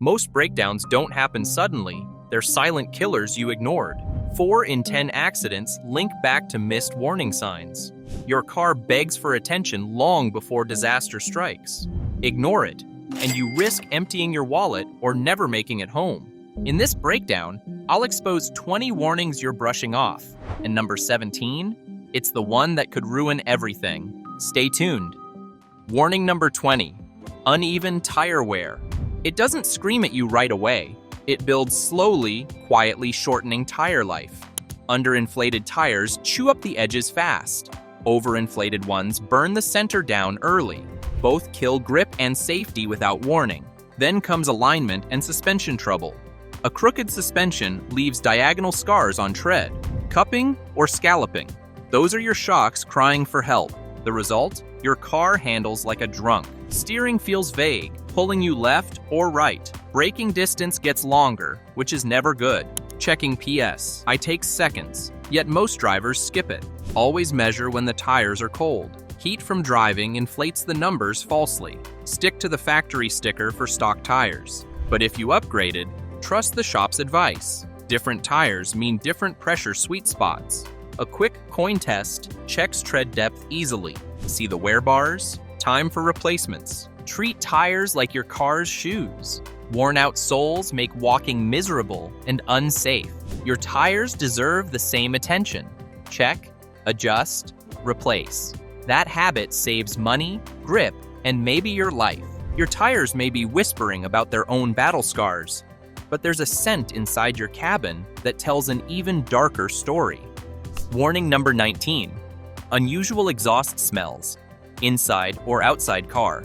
Most breakdowns don't happen suddenly, they're silent killers you ignored. 4 in 10 accidents link back to missed warning signs. Your car begs for attention long before disaster strikes. Ignore it, and you risk emptying your wallet or never making it home. In this breakdown, I'll expose 20 warnings you're brushing off. And number 17, it's the one that could ruin everything. Stay tuned. Warning number 20, uneven tire wear. It doesn't scream at you right away. It builds slowly, quietly shortening tire life. Underinflated tires chew up the edges fast. Overinflated ones burn the center down early. Both kill grip and safety without warning. Then comes alignment and suspension trouble. A crooked suspension leaves diagonal scars on tread. Cupping or scalloping. Those are your shocks crying for help. The result? Your car handles like a drunk. Steering feels vague, pulling you left or right. Braking distance gets longer, which is never good. Checking PS takes seconds, yet most drivers skip it. Always measure when the tires are cold. Heat from driving inflates the numbers falsely. Stick to the factory sticker for stock tires. But if you upgraded, trust the shop's advice. Different tires mean different pressure sweet spots. A quick coin test checks tread depth easily. See the wear bars? Time for replacements. Treat tires like your car's shoes. Worn-out soles make walking miserable and unsafe. Your tires deserve the same attention. Check, adjust, replace. That habit saves money, grip, and maybe your life. Your tires may be whispering about their own battle scars, but there's a scent inside your cabin that tells an even darker story. Warning number 19, unusual exhaust smells, inside or outside car.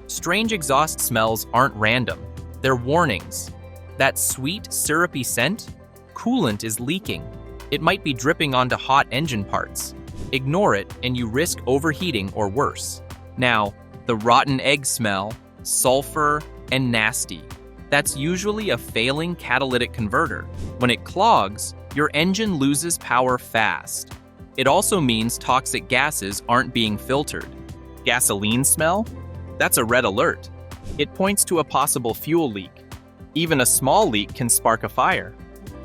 Strange exhaust smells aren't random, they're warnings. That sweet, syrupy scent? Coolant is leaking. It might be dripping onto hot engine parts. Ignore it and you risk overheating or worse. Now, the rotten egg smell, sulfur, and nasty. That's usually a failing catalytic converter. When it clogs, your engine loses power fast. It also means toxic gases aren't being filtered. Gasoline smell? That's a red alert. It points to a possible fuel leak. Even a small leak can spark a fire.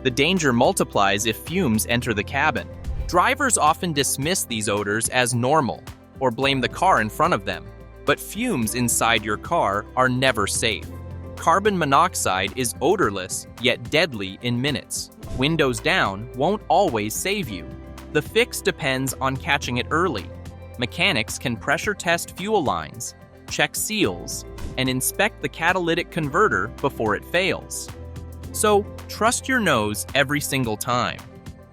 The danger multiplies if fumes enter the cabin. Drivers often dismiss these odors as normal or blame the car in front of them. But fumes inside your car are never safe. Carbon monoxide is odorless yet deadly in minutes. Windows down won't always save you. The fix depends on catching it early. Mechanics can pressure test fuel lines, check seals, and inspect the catalytic converter before it fails. So, trust your nose every single time.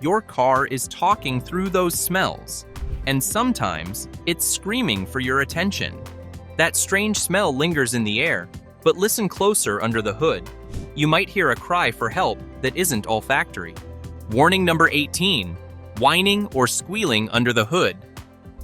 Your car is talking through those smells, and sometimes it's screaming for your attention. That strange smell lingers in the air, but listen closer under the hood. You might hear a cry for help that isn't olfactory. Warning number 18, whining or squealing under the hood.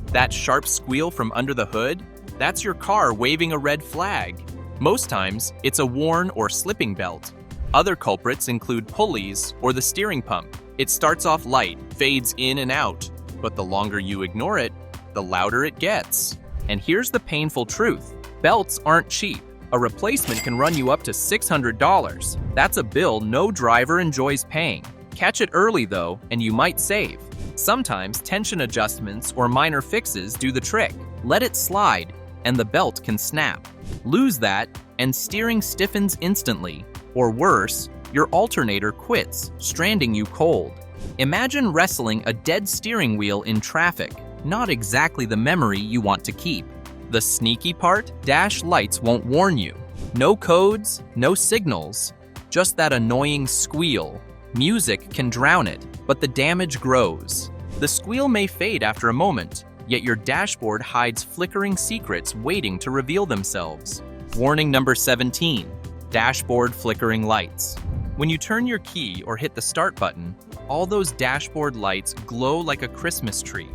That sharp squeal from under the hood? That's your car waving a red flag. Most times, it's a worn or slipping belt. Other culprits include pulleys or the steering pump. It starts off light, fades in and out, but the longer you ignore it, the louder it gets. And here's the painful truth. Belts aren't cheap. A replacement can run you up to $600. That's a bill no driver enjoys paying. Catch it early though, and you might save. Sometimes tension adjustments or minor fixes do the trick. Let it slide, and the belt can snap. Lose that, and steering stiffens instantly. Or worse, your alternator quits, stranding you cold. Imagine wrestling a dead steering wheel in traffic. Not exactly the memory you want to keep. The sneaky part? Dash lights won't warn you. No codes, no signals, just that annoying squeal. Music can drown it, but the damage grows. The squeal may fade after a moment, yet your dashboard hides flickering secrets waiting to reveal themselves. Warning number 17, dashboard flickering lights. When you turn your key or hit the start button, all those dashboard lights glow like a Christmas tree.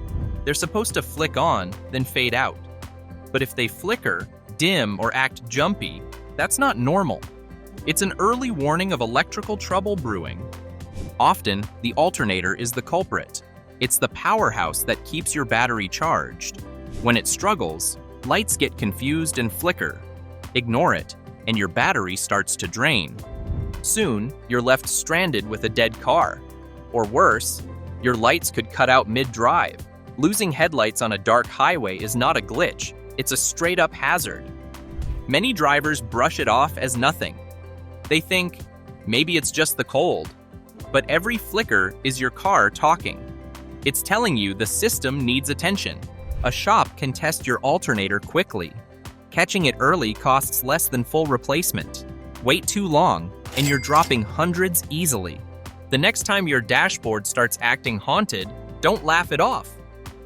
They're supposed to flick on, then fade out. But if they flicker, dim, or act jumpy, that's not normal. It's an early warning of electrical trouble brewing. Often, the alternator is the culprit. It's the powerhouse that keeps your battery charged. When it struggles, lights get confused and flicker. Ignore it, and your battery starts to drain. Soon, you're left stranded with a dead car. Or worse, your lights could cut out mid-drive. Losing headlights on a dark highway is not a glitch, it's a straight-up hazard. Many drivers brush it off as nothing. They think, maybe it's just the cold. But every flicker is your car talking. It's telling you the system needs attention. A shop can test your alternator quickly. Catching it early costs less than full replacement. Wait too long, and you're dropping hundreds easily. The next time your dashboard starts acting haunted, don't laugh it off.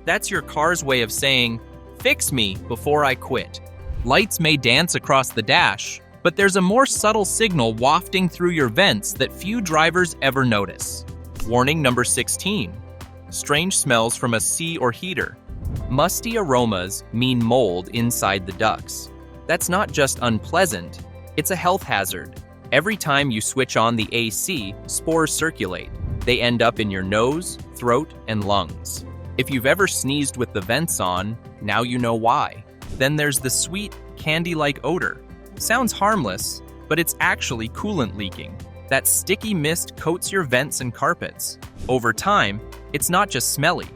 That's your car's way of saying, "Fix me before I quit." Lights may dance across the dash, but there's a more subtle signal wafting through your vents that few drivers ever notice. Warning number 16. Strange smells from a sea or heater. Musty aromas mean mold inside the ducts. That's not just unpleasant, it's a health hazard. Every time you switch on the AC, spores circulate. They end up in your nose, throat, and lungs. If you've ever sneezed with the vents on, now you know why. Then there's the sweet, candy-like odor. Sounds harmless, but it's actually coolant leaking. That sticky mist coats your vents and carpets. Over time, it's not just smelly,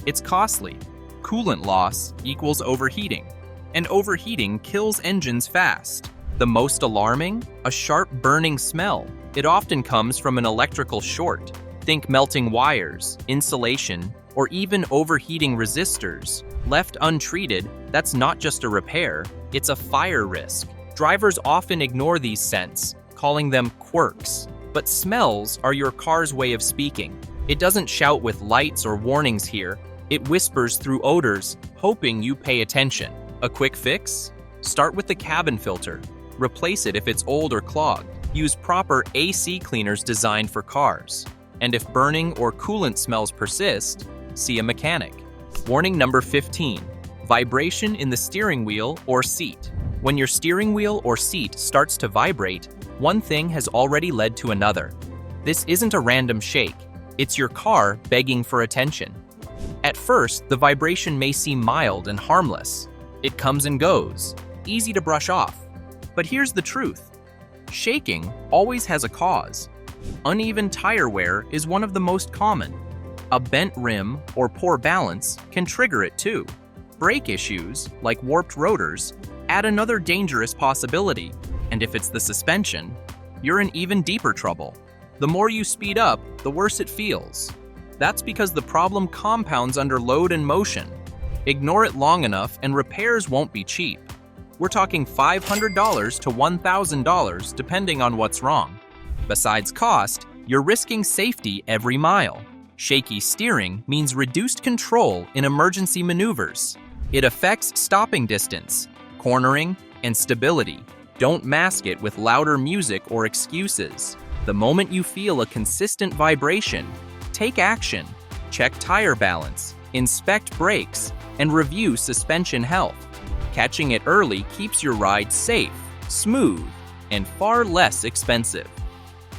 it's costly. Coolant loss equals overheating, and overheating kills engines fast. The most alarming? A sharp burning smell. It often comes from an electrical short. Think melting wires, insulation, or even overheating resistors. Left untreated, that's not just a repair, it's a fire risk. Drivers often ignore these scents, calling them quirks. But smells are your car's way of speaking. It doesn't shout with lights or warnings here, it whispers through odors, hoping you pay attention. A quick fix? Start with the cabin filter. Replace it if it's old or clogged. Use proper AC cleaners designed for cars. And if burning or coolant smells persist, see a mechanic. Warning number 15. Vibration in the steering wheel or seat. When your steering wheel or seat starts to vibrate, one thing has already led to another. This isn't a random shake. It's your car begging for attention. At first, the vibration may seem mild and harmless. It comes and goes, easy to brush off. But here's the truth. Shaking always has a cause. Uneven tire wear is one of the most common. A bent rim or poor balance can trigger it too. Brake issues, like warped rotors, add another dangerous possibility. And if it's the suspension, you're in even deeper trouble. The more you speed up, the worse it feels. That's because the problem compounds under load and motion. Ignore it long enough and repairs won't be cheap. We're talking $500 to $1,000 depending on what's wrong. Besides cost, you're risking safety every mile. Shaky steering means reduced control in emergency maneuvers. It affects stopping distance, cornering, and stability. Don't mask it with louder music or excuses. The moment you feel a consistent vibration, take action. Check tire balance, inspect brakes, and review suspension health. Catching it early keeps your ride safe, smooth, and far less expensive.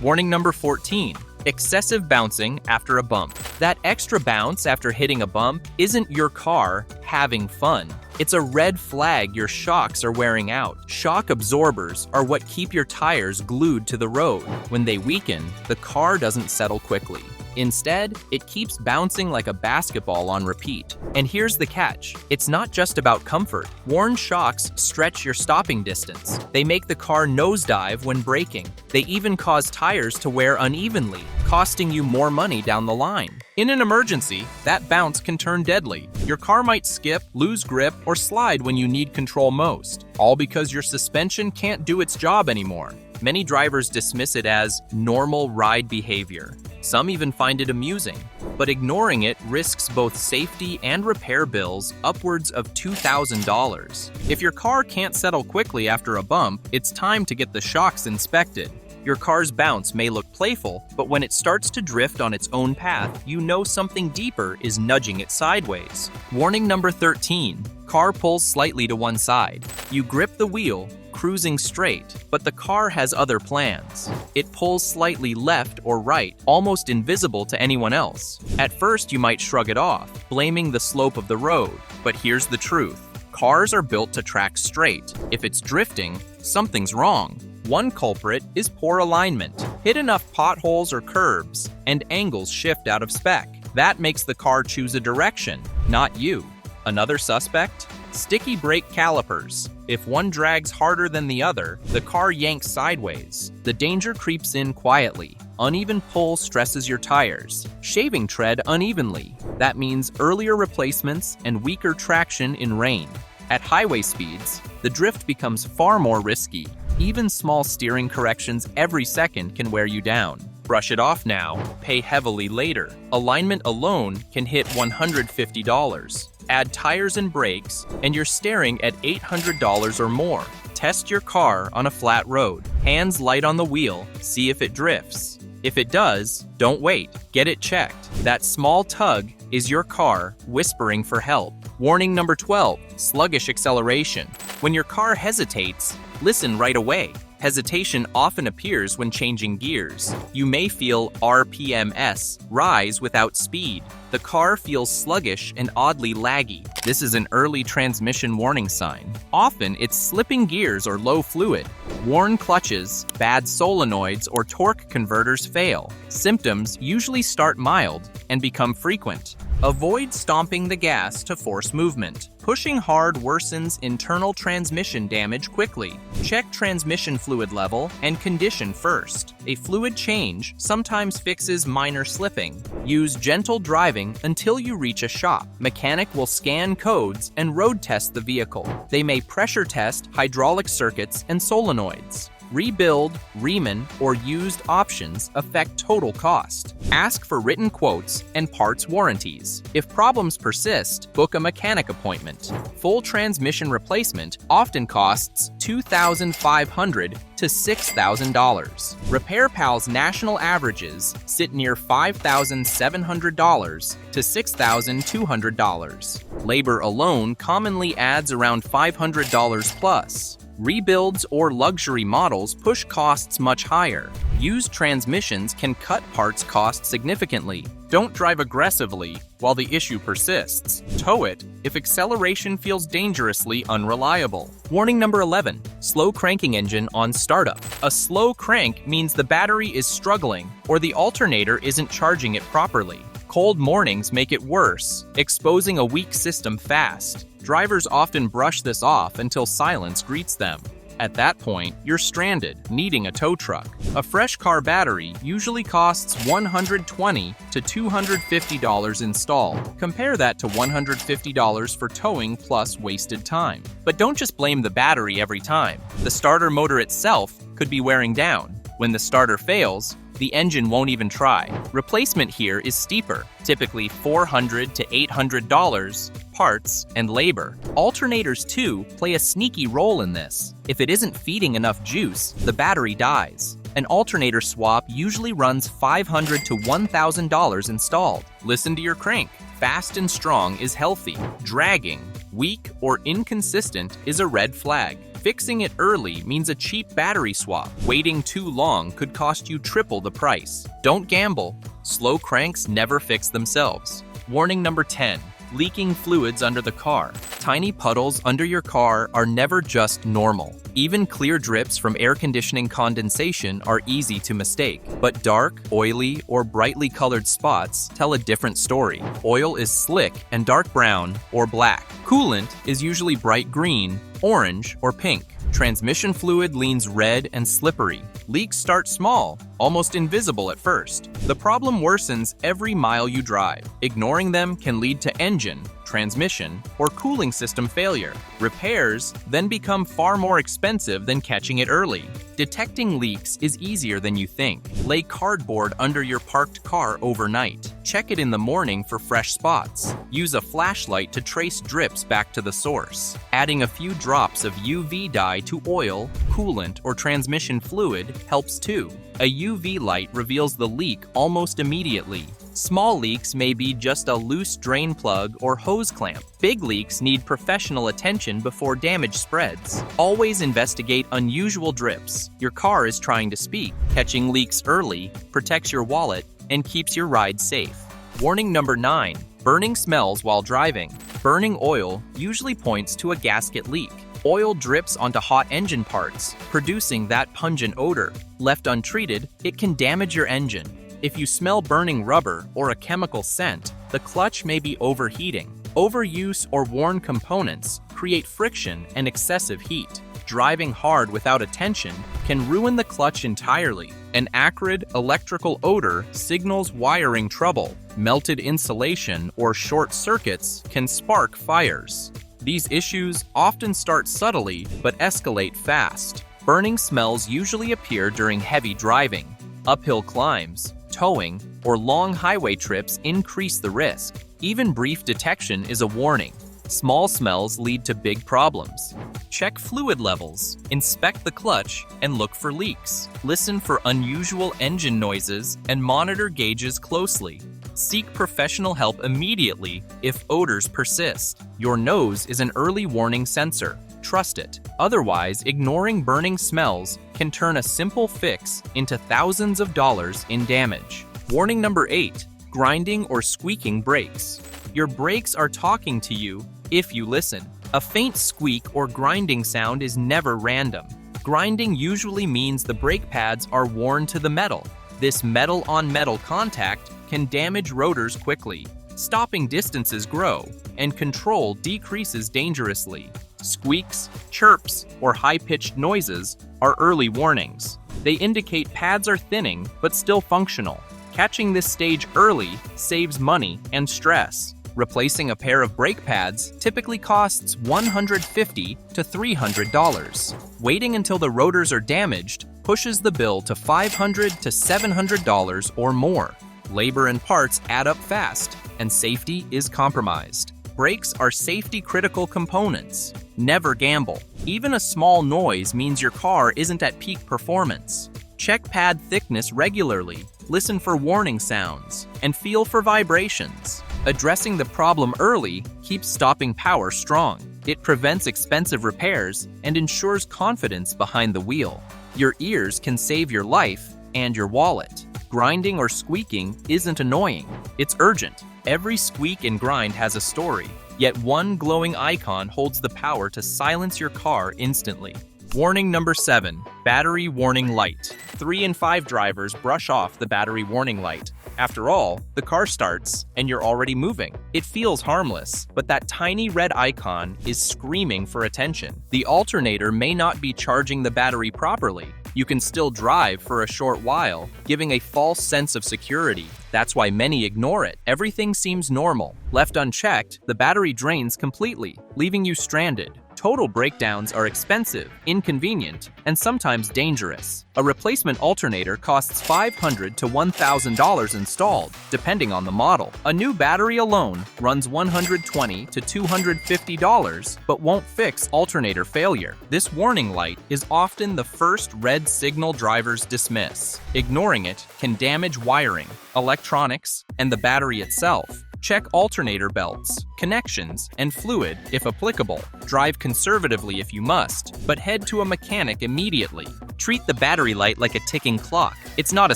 Warning number 14. Excessive bouncing after a bump. That extra bounce after hitting a bump isn't your car having fun. It's a red flag your shocks are wearing out. Shock absorbers are what keep your tires glued to the road. When they weaken, the car doesn't settle quickly. Instead, it keeps bouncing like a basketball on repeat. And here's the catch. It's not just about comfort. Worn shocks stretch your stopping distance. They make the car nosedive when braking. They even cause tires to wear unevenly, costing you more money down the line. In an emergency, that bounce can turn deadly. Your car might skip, lose grip, or slide when you need control most, all because your suspension can't do its job anymore. Many drivers dismiss it as normal ride behavior. Some even find it amusing, but ignoring it risks both safety and repair bills upwards of $2,000. If your car can't settle quickly after a bump, it's time to get the shocks inspected. Your car's bounce may look playful, but when it starts to drift on its own path, you know something deeper is nudging it sideways. Warning number 13. Car pulls slightly to one side. You grip the wheel, cruising straight, but the car has other plans. It pulls slightly left or right, almost invisible to anyone else. At first, you might shrug it off, blaming the slope of the road. But here's the truth. Cars are built to track straight. If it's drifting, something's wrong. One culprit is poor alignment. Hit enough potholes or curbs, and angles shift out of spec. That makes the car choose a direction, not you. Another suspect? Sticky brake calipers. If one drags harder than the other, the car yanks sideways. The danger creeps in quietly. Uneven pull stresses your tires. Shaving tread unevenly. That means earlier replacements and weaker traction in rain. At highway speeds, the drift becomes far more risky. Even small steering corrections every second can wear you down. Brush it off now, pay heavily later. Alignment alone can hit $150. Add tires and brakes, and you're staring at $800 or more. Test your car on a flat road. Hands light on the wheel, see if it drifts. If it does, don't wait, get it checked. That small tug is your car whispering for help. Warning number 12, sluggish acceleration. When your car hesitates, listen right away. Hesitation often appears when changing gears. You may feel RPMs rise without speed. The car feels sluggish and oddly laggy. This is an early transmission warning sign. Often it's slipping gears or low fluid. Worn clutches, bad solenoids, or torque converters fail. Symptoms usually start mild and become frequent. Avoid stomping the gas to force movement. Pushing hard worsens internal transmission damage quickly. Check transmission fluid level and condition first. A fluid change sometimes fixes minor slipping. Use gentle driving until you reach a shop. Mechanic will scan codes and road test the vehicle. They may pressure test hydraulic circuits and solenoids. Rebuild, reman, or used options affect total cost. Ask for written quotes and parts warranties. If problems persist, book a mechanic appointment. Full transmission replacement often costs $2,500 to $6,000. RepairPal's national averages sit near $5,700 to $6,200. Labor alone commonly adds around $500 plus. Rebuilds or luxury models push costs much higher. Used transmissions can cut parts costs significantly. Don't drive aggressively while the issue persists. Tow it if acceleration feels dangerously unreliable. Warning number 11, slow cranking engine on startup. A slow crank means the battery is struggling or the alternator isn't charging it properly. Cold mornings make it worse, exposing a weak system fast. Drivers often brush this off until silence greets them. At that point, you're stranded, needing a tow truck. A fresh car battery usually costs $120 to $250 installed. Compare that to $150 for towing plus wasted time. But don't just blame the battery every time. The starter motor itself could be wearing down. When the starter fails, the engine won't even try. Replacement here is steeper, typically $400 to $800, parts, and labor. Alternators too play a sneaky role in this. If it isn't feeding enough juice, the battery dies. An alternator swap usually runs $500 to $1,000 installed. Listen to your crank. Fast and strong is healthy. Dragging, weak, or inconsistent is a red flag. Fixing it early means a cheap battery swap. Waiting too long could cost you triple the price. Don't gamble. Slow cranks never fix themselves. Warning number 10, leaking fluids under the car. Tiny puddles under your car are never just normal. Even clear drips from air conditioning condensation are easy to mistake. But dark, oily, or brightly colored spots tell a different story. Oil is slick and dark brown or black. Coolant is usually bright green, orange, or pink. Transmission fluid leans red and slippery. Leaks start small, almost invisible at first. The problem worsens every mile you drive. Ignoring them can lead to engine, transmission, or cooling system failure. Repairs then become far more expensive than catching it early. Detecting leaks is easier than you think. Lay cardboard under your parked car overnight. Check it in the morning for fresh spots. Use a flashlight to trace drips back to the source. Adding a few drops of UV dye to oil, coolant, or transmission fluid helps too. A UV light reveals the leak almost immediately. Small leaks may be just a loose drain plug or hose clamp. Big leaks need professional attention before damage spreads. Always investigate unusual drips. Your car is trying to speak. Catching leaks early protects your wallet and keeps your ride safe. Warning number 9, burning smells while driving. Burning oil usually points to a gasket leak. Oil drips onto hot engine parts, producing that pungent odor. Left untreated, it can damage your engine. If you smell burning rubber or a chemical scent, the clutch may be overheating. Overuse or worn components create friction and excessive heat. Driving hard without attention can ruin the clutch entirely. An acrid electrical odor signals wiring trouble. Melted insulation or short circuits can spark fires. These issues often start subtly but escalate fast. Burning smells usually appear during heavy driving. Uphill climbs, towing, or long highway trips increase the risk. Even brief detection is a warning. Small smells lead to big problems. Check fluid levels, inspect the clutch, and look for leaks. Listen for unusual engine noises and monitor gauges closely. Seek professional help immediately if odors persist. Your nose is an early warning sensor. Trust it. Otherwise, ignoring burning smells can turn a simple fix into thousands of dollars in damage. Warning number 8. Grinding or squeaking brakes. Your brakes are talking to you if you listen. A faint squeak or grinding sound is never random. Grinding usually means the brake pads are worn to the metal. This metal-on-metal contact can damage rotors quickly. Stopping distances grow, and control decreases dangerously. Squeaks, chirps, or high-pitched noises are early warnings. They indicate pads are thinning but still functional. Catching this stage early saves money and stress. Replacing a pair of brake pads typically costs $150 to $300. Waiting until the rotors are damaged pushes the bill to $500 to $700 or more. Labor and parts add up fast, and safety is compromised. Brakes are safety-critical components. Never gamble. Even a small noise means your car isn't at peak performance. Check pad thickness regularly, listen for warning sounds, and feel for vibrations. Addressing the problem early keeps stopping power strong. It prevents expensive repairs and ensures confidence behind the wheel. Your ears can save your life and your wallet. Grinding or squeaking isn't annoying, it's urgent. Every squeak and grind has a story, yet one glowing icon holds the power to silence your car instantly. Warning number 7. Battery warning light. 3 in 5 drivers brush off the battery warning light. After all, the car starts and you're already moving. It feels harmless, but that tiny red icon is screaming for attention. The alternator may not be charging the battery properly. You can still drive for a short while, giving a false sense of security. That's why many ignore it. Everything seems normal. Left unchecked, the battery drains completely, leaving you stranded. Total breakdowns are expensive, inconvenient, and sometimes dangerous. A replacement alternator costs $500 to $1,000 installed, depending on the model. A new battery alone runs $120 to $250, but won't fix alternator failure. This warning light is often the first red signal drivers dismiss. Ignoring it can damage wiring, electronics, and the battery itself. Check alternator belts, connections, and fluid if applicable. Drive conservatively if you must, but head to a mechanic immediately. Treat the battery light like a ticking clock. It's not a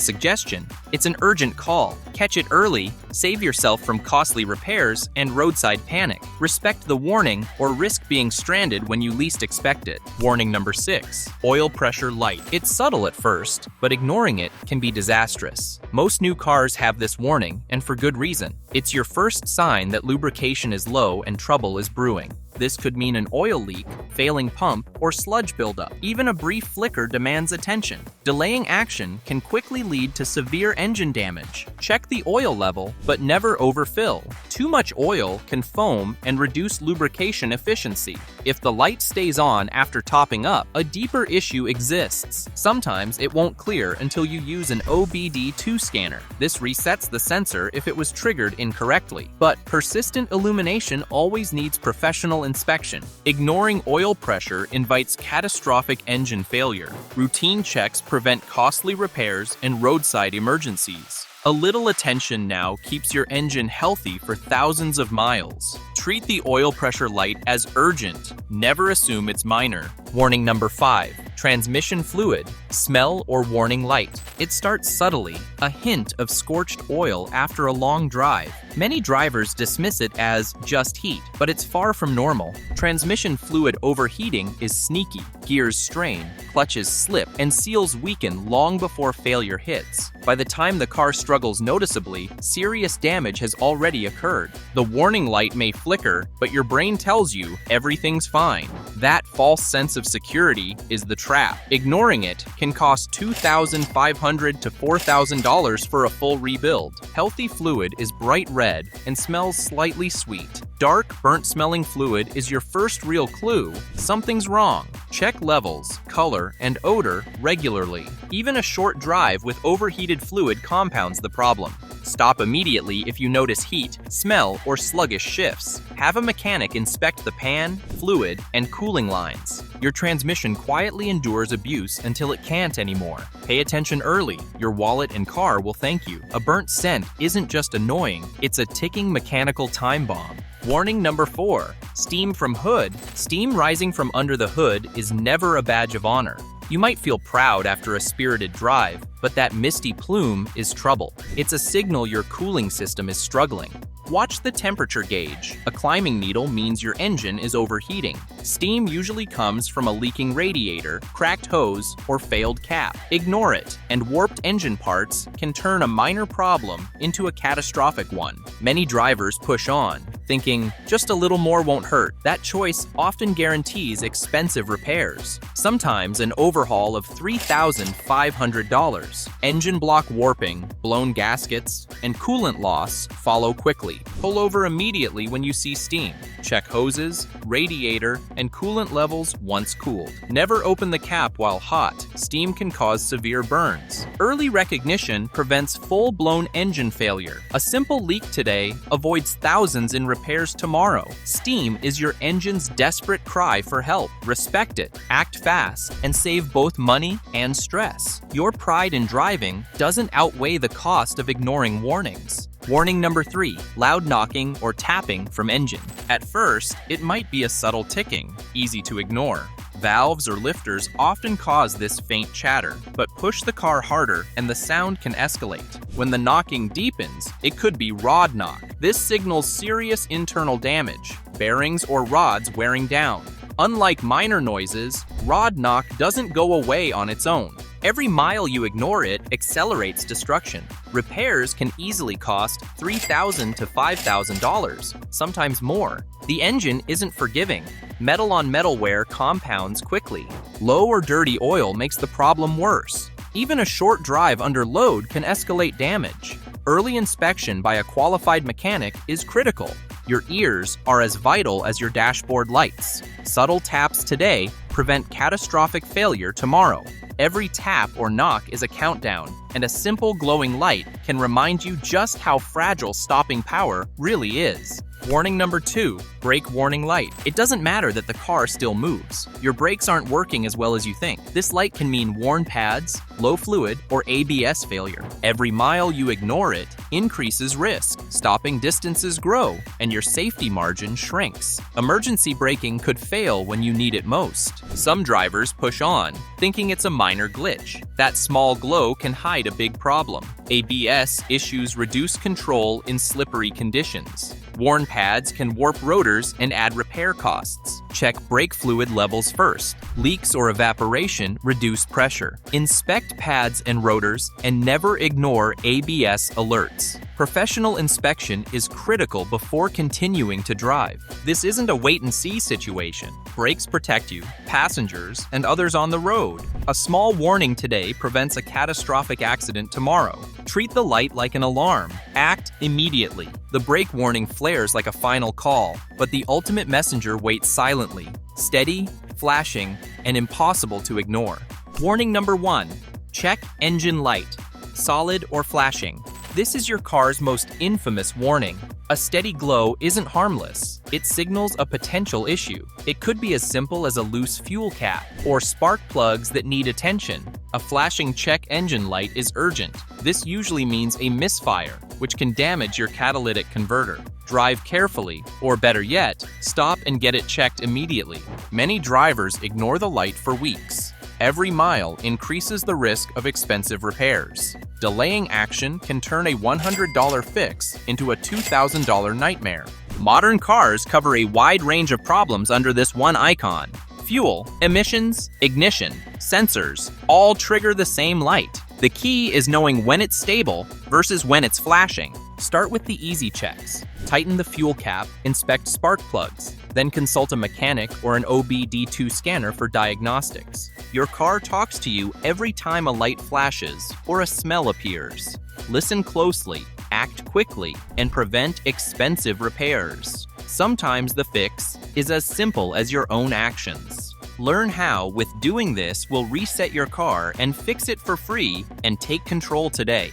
suggestion, it's an urgent call. Catch it early, save yourself from costly repairs and roadside panic. Respect the warning or risk being stranded when you least expect it. Warning number 6. Oil pressure light. It's subtle at first, but ignoring it can be disastrous. Most new cars have this warning, and for good reason. It's your first sign that lubrication is low and trouble is brewing. This could mean an oil leak, failing pump, or sludge buildup. Even a brief flicker demands attention. Delaying action can quickly lead to severe engine damage. Check the oil level, but never overfill. Too much oil can foam and reduce lubrication efficiency. If the light stays on after topping up, a deeper issue exists. Sometimes it won't clear until you use an OBD2 scanner. This resets the sensor if it was triggered incorrectly. But persistent illumination always needs professional inspection. Ignoring oil pressure invites catastrophic engine failure. Routine checks prevent costly repairs and roadside emergencies. A little attention now keeps your engine healthy for thousands of miles. Treat the oil pressure light as urgent. Never assume it's minor. Warning number 5. Transmission fluid. Smell or warning light. It starts subtly, a hint of scorched oil after a long drive. Many drivers dismiss it as just heat, but it's far from normal. Transmission fluid overheating is sneaky. Gears strain, clutches slip, and seals weaken long before failure hits. By the time the car struggles noticeably, serious damage has already occurred. The warning light may flicker, but your brain tells you everything's fine. That false sense of security is the trap. Ignoring it can cost $2,500 to $4,000 for a full rebuild. Healthy fluid is bright red and smells slightly sweet. Dark, burnt-smelling fluid is your first real clue something's wrong. Check levels, color, and odor regularly. Even a short drive with overheated fluid compounds the problem. Stop immediately if you notice heat, smell, or sluggish shifts. Have a mechanic inspect the pan, fluid, and cooling lines. Your transmission quietly endures abuse until it can't anymore. Pay attention early. Your wallet and car will thank you. A burnt scent isn't just annoying, it's a ticking mechanical time bomb. Warning number 4. Steam from hood. Steam rising from under the hood is never a badge of honor. You might feel proud after a spirited drive, but that misty plume is trouble. It's a signal your cooling system is struggling. Watch the temperature gauge. A climbing needle means your engine is overheating. Steam usually comes from a leaking radiator, cracked hose, or failed cap. Ignore it, and warped engine parts can turn a minor problem into a catastrophic one. Many drivers push on, thinking, just a little more won't hurt. That choice often guarantees expensive repairs, sometimes an overhaul of $3,500. Engine block warping, blown gaskets, and coolant loss follow quickly. Pull over immediately when you see steam. Check hoses, radiator, and coolant levels once cooled. Never open the cap while hot. Steam can cause severe burns. Early recognition prevents full-blown engine failure. A simple leak today avoids thousands in repairs tomorrow. Steam is your engine's desperate cry for help. Respect it, act fast, and save both money and stress. Your pride in driving doesn't outweigh the cost of ignoring warnings. Warning number 3, loud knocking or tapping from engine. At first, it might be a subtle ticking, easy to ignore. Valves or lifters often cause this faint chatter, but push the car harder and the sound can escalate. When the knocking deepens, it could be rod knock. This signals serious internal damage, bearings or rods wearing down. Unlike minor noises, rod knock doesn't go away on its own. Every mile you ignore it accelerates destruction. Repairs can easily cost $3,000 to $5,000, sometimes more. The engine isn't forgiving. Metal-on-metal wear compounds quickly. Low or dirty oil makes the problem worse. Even a short drive under load can escalate damage. Early inspection by a qualified mechanic is critical. Your ears are as vital as your dashboard lights. Subtle taps today prevent catastrophic failure tomorrow. Every tap or knock is a countdown, and a simple glowing light can remind you just how fragile stopping power really is. Warning number 2, brake warning light. It doesn't matter that the car still moves. Your brakes aren't working as well as you think. This light can mean worn pads, low fluid, or ABS failure. Every mile you ignore it increases risk. Stopping distances grow, and your safety margin shrinks. Emergency braking could fail when you need it most. Some drivers push on, thinking it's a minor glitch. That small glow can hide a big problem. ABS issues reduce control in slippery conditions. Worn pads can warp rotors and add repair costs. Check brake fluid levels first. Leaks or evaporation reduce pressure. Inspect pads and rotors and never ignore ABS alerts. Professional inspection is critical before continuing to drive. This isn't a wait-and-see situation. Brakes protect you, passengers, and others on the road. A small warning today prevents a catastrophic accident tomorrow. Treat the light like an alarm. Act immediately. The brake warning flares like a final call, but the ultimate messenger waits silently, steady, flashing, and impossible to ignore. Warning number 1, check engine light, solid or flashing. This is your car's most infamous warning. A steady glow isn't harmless. It signals a potential issue. It could be as simple as a loose fuel cap or spark plugs that need attention. A flashing check engine light is urgent. This usually means a misfire, which can damage your catalytic converter. Drive carefully, or better yet, stop and get it checked immediately. Many drivers ignore the light for weeks. Every mile increases the risk of expensive repairs. Delaying action can turn a $100 fix into a $2,000 nightmare. Modern cars cover a wide range of problems under this one icon. Fuel, emissions, ignition, sensors, all trigger the same light. The key is knowing when it's stable versus when it's flashing. Start with the easy checks. Tighten the fuel cap, inspect spark plugs, then consult a mechanic or an OBD2 scanner for diagnostics. Your car talks to you every time a light flashes or a smell appears. Listen closely, act quickly, and prevent expensive repairs. Sometimes the fix is as simple as your own actions. Learn how, with doing this, will reset your car and fix it for free and take control today.